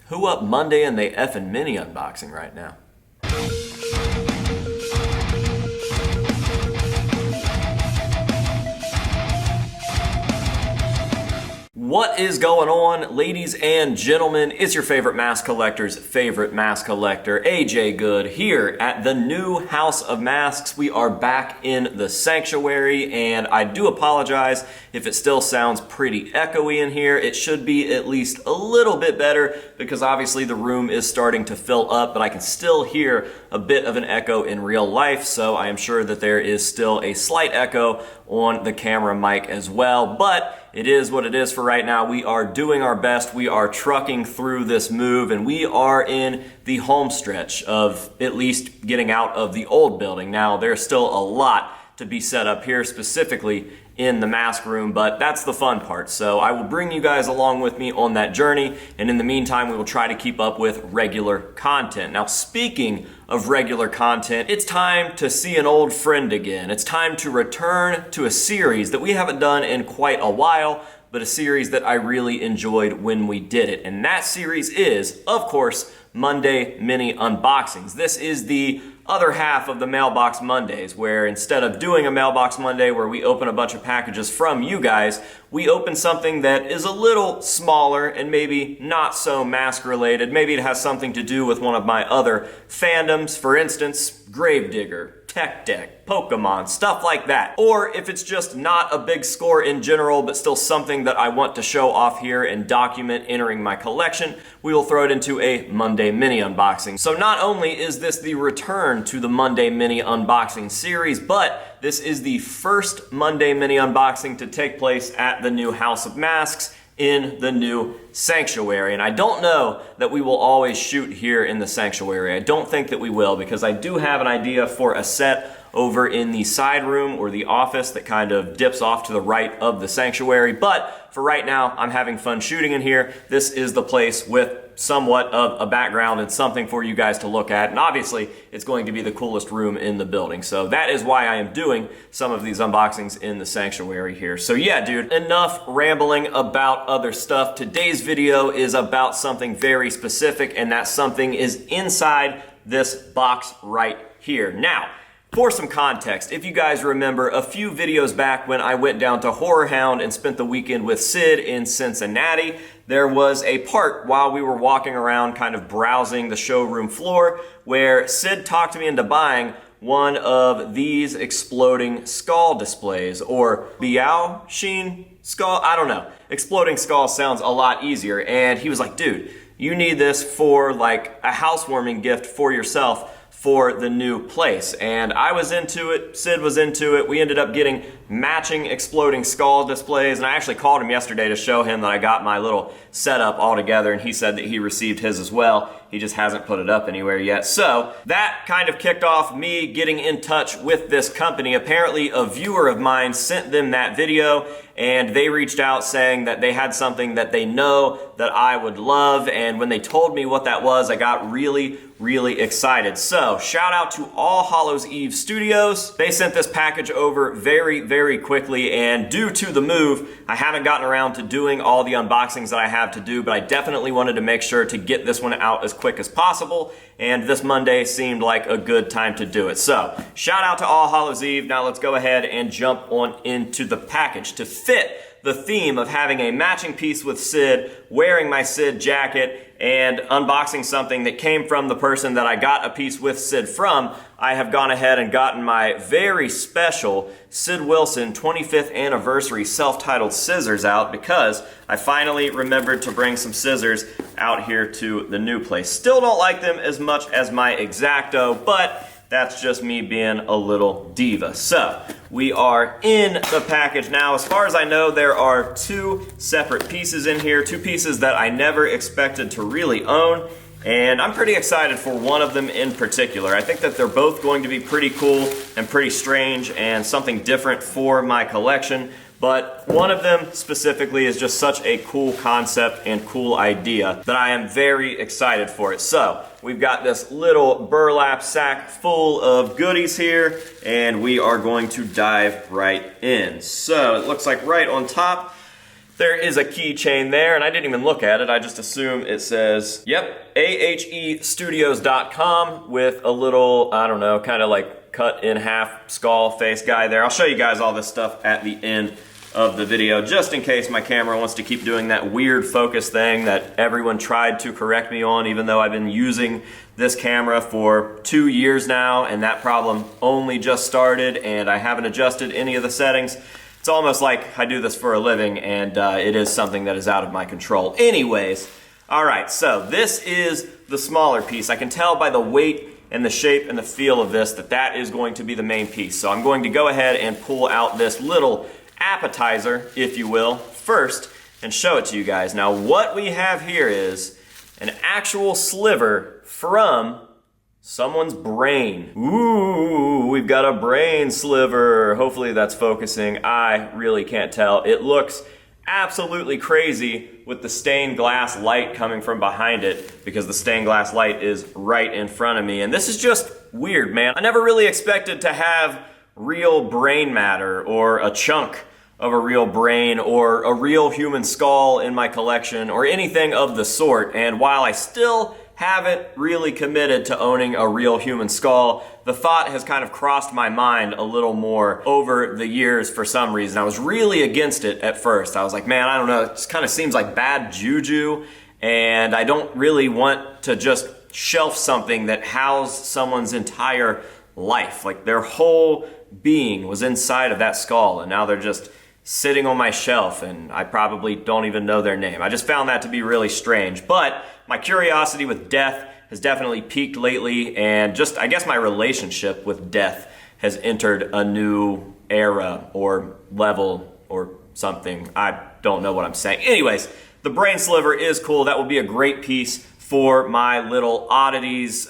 Who up Monday and they effing mini unboxing right now? What is going on, ladies and gentlemen? It's your favorite mask collector's favorite mask collector, AJ Good, here at the new House of Masks. We are back in the sanctuary, and I do apologize if it still sounds pretty echoey in here. It should be at least a little bit better because obviously the room is starting to fill up, but I can still hear a bit of an echo in real life, so I am sure that there is still a slight echo on the camera mic as well, but it is what it is for right now. We are doing our best. We are trucking through this move, and we are in the home stretch of at least getting out of the old building. Now, there's still a lot to be set up here, specifically in the mask room, but that's the fun part. So I will bring you guys along with me on that journey, and in the meantime, we will try to keep up with regular content. Now, speaking of regular content, it's time to see an old friend again. It's time to return to a series that we haven't done in quite a while, but a series that I really enjoyed when we did it. And that series is, of course, Monday Mini Unboxings. This is the other half of the Mailbox Mondays, where instead of doing a Mailbox Monday where we open a bunch of packages from you guys, we open something that is a little smaller and maybe not so mask related. Maybe it has something to do with one of my other fandoms, for instance, Gravedigger, Tech Deck, Pokemon, stuff like that. Or if it's just not a big score in general, but still something that I want to show off here and document entering my collection, we will throw it into a Monday Mini Unboxing. So not only is this the return to the Monday Mini Unboxing series, but this is the first Monday Mini Unboxing to take place at the new House of Masks in the new sanctuary. And I don't know that we will always shoot here in the sanctuary. I don't think that we will, because I do have an idea for a set over in the side room or the office that kind of dips off to the right of the sanctuary. But for right now, I'm having fun shooting in here. This is the place with somewhat of a background and something for you guys to look at. And obviously, it's going to be the coolest room in the building. So that is why I am doing some of these unboxings in the sanctuary here. So yeah, dude, enough rambling about other stuff. Today's video is about something very specific, and that something is inside this box right here. Now, for some context, if you guys remember a few videos back when I went down to Horror Hound and spent the weekend with Sid in Cincinnati, there was a part while we were walking around kind of browsing the showroom floor where Sid talked me into buying one of these exploding skull displays, or Biao Sheen skull, I don't know. Exploding skull sounds a lot easier, and he was like, dude, you need this for like a housewarming gift for yourself for the new place. And I was into it, Sid was into it. We ended up getting matching exploding skull displays, and I actually called him yesterday to show him that I got my little setup all together, and he said that he received his as well. He just hasn't put it up anywhere yet. So that kind of kicked off me getting in touch with this company. Apparently a viewer of mine sent them that video, and they reached out saying that they had something that they know that I would love, and when they told me what that was, I got really excited. So shout out to all Hallows Eve Studios. They sent this package over very quickly, and due to the move, I haven't gotten around to doing all the unboxings that I have to do, but I definitely wanted to make sure to get this one out as quick as possible, and this Monday seemed like a good time to do it. So shout out to all Hallows Eve. Now let's go ahead and jump on into the package. To fit the theme of having a matching piece with Sid, wearing my Sid jacket, and unboxing something that came from the person that I got a piece with Sid from, I have gone ahead and gotten my very special Sid Wilson 25th anniversary self-titled scissors out, because I finally remembered to bring some scissors out here to the new place. Still don't like them as much as my X-Acto, but that's just me being a little diva. So we are in the package now. As far as I know, there are two separate pieces in here, two pieces that I never expected to really own, and I'm pretty excited for one of them in particular. I think that they're both going to be pretty cool and pretty strange and something different for my collection. But one of them specifically is just such a cool concept and cool idea that I am very excited for it. So we've got this little burlap sack full of goodies here, and we are going to dive right in. So it looks like right on top There is a keychain there, and I didn't even look at it. I just assume it says, yep, ahestudios.com with a little, I don't know, kind of like cut in half skull face guy there. I'll show you guys all this stuff at the end of the video, just in case my camera wants to keep doing that weird focus thing that everyone tried to correct me on, even though I've been using this camera for 2 years now, and that problem only just started, and I haven't adjusted any of the settings. It's almost like I do this for a living, and it is something that is out of my control. Anyways, all right, so this is the smaller piece. I can tell by the weight and the shape and the feel of this that that is going to be the main piece. So I'm going to go ahead and pull out this little appetizer, if you will, first and show it to you guys. Now, what we have here is an actual sliver from someone's brain. Ooh, we've got a brain sliver. Hopefully that's focusing. I really can't tell. It looks absolutely crazy with the stained glass light coming from behind it, because the stained glass light is right in front of me. And this is just weird, man. I never really expected to have real brain matter or a chunk of a real brain or a real human skull in my collection or anything of the sort. And while I still haven't really committed to owning a real human skull, the thought has kind of crossed my mind a little more over the years for some reason. I was really against it at first. I was like, man, I don't know, it kind of seems like bad juju, and I don't really want to just shelf something that housed someone's entire life. Like their whole being was inside of that skull, and now they're just sitting on my shelf, and I probably don't even know their name. I just found that to be really strange. But my curiosity with death has definitely peaked lately, and just, I guess, my relationship with death has entered a new era or level or something. I don't know what I'm saying. Anyways, the brain sliver is cool. That will be a great piece for my little oddities.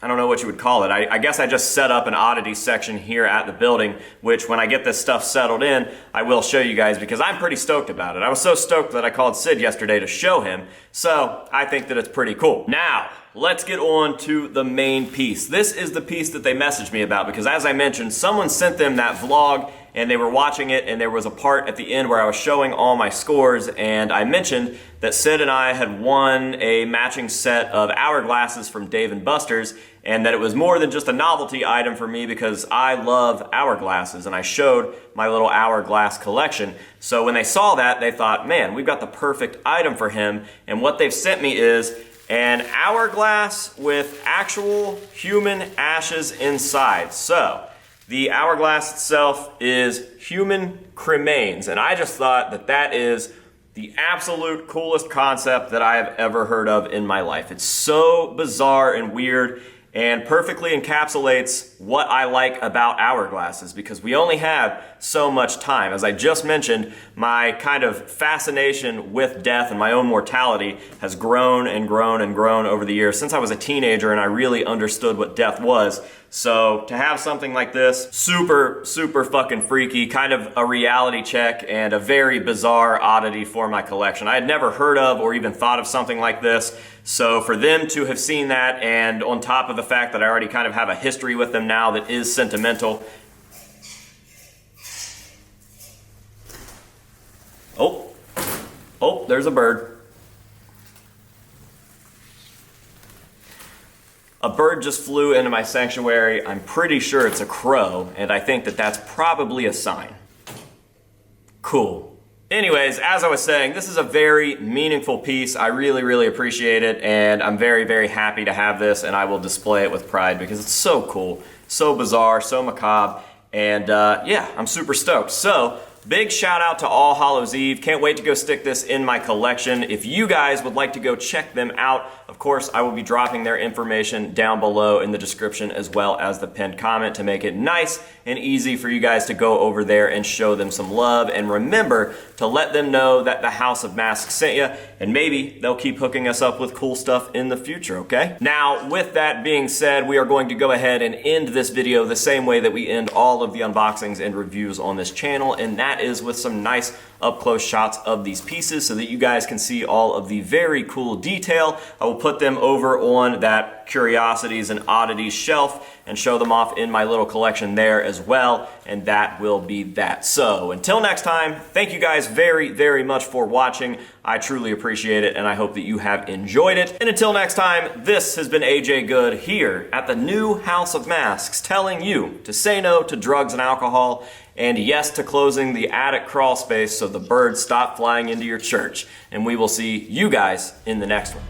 I don't know what you would call it. I guess I just set up an oddities section here at the building, which when I get this stuff settled in, I will show you guys, because I'm pretty stoked about it. I was so stoked that I called Sid yesterday to show him, so I think that it's pretty cool. Now, let's get on to the main piece. This is the piece that they messaged me about, because as I mentioned, someone sent them that vlog and they were watching it, and there was a part at the end where I was showing all my scores, and I mentioned that Sid and I had won a matching set of hourglasses from Dave & Buster's, and that it was more than just a novelty item for me because I love hourglasses, and I showed my little hourglass collection. So when they saw that, they thought, man, we've got the perfect item for him, and what they've sent me is an hourglass with actual human ashes inside. So the hourglass itself is human cremains, and I just thought that that is the absolute coolest concept that I have ever heard of in my life. It's so bizarre and weird, and perfectly encapsulates what I like about hourglasses, because we only have so much time. As I just mentioned, my kind of fascination with death and my own mortality has grown and grown and grown over the years since I was a teenager and I really understood what death was. So to have something like this, super, super fucking freaky, kind of a reality check and a very bizarre oddity for my collection. I had never heard of or even thought of something like this. So for them to have seen that, and on top of the fact that I already kind of have a history with them now that is sentimental. Oh, there's a bird. A bird just flew into my sanctuary. I'm pretty sure it's a crow, and I think that that's probably a sign. Cool. Anyways, as I was saying, this is a very meaningful piece. I really, really appreciate it, and I'm very, very happy to have this, and I will display it with pride because it's so cool, so bizarre, so macabre, and yeah, I'm super stoked. So, big shout out to All Hallows Eve. Can't wait to go stick this in my collection. If you guys would like to go check them out, of course, I will be dropping their information down below in the description as well as the pinned comment to make it nice and easy for you guys to go over there and show them some love. And remember to let them know that the House of Masks sent you, and maybe they'll keep hooking us up with cool stuff in the future, okay? Now, with that being said, we are going to go ahead and end this video the same way that we end all of the unboxings and reviews on this channel, and that is with some nice up close shots of these pieces so that you guys can see all of the very cool detail. I will put them over on that curiosities and oddities shelf and show them off in my little collection there as well, and that will be that. So until next time, thank you guys very, very much for watching. I truly appreciate it, and I hope that you have enjoyed it. And until next time, this has been AJ Good here at the new House of Masks, telling you to say no to drugs and alcohol, and yes to closing the attic crawl space so the birds stop flying into your church. And we will see you guys in the next one.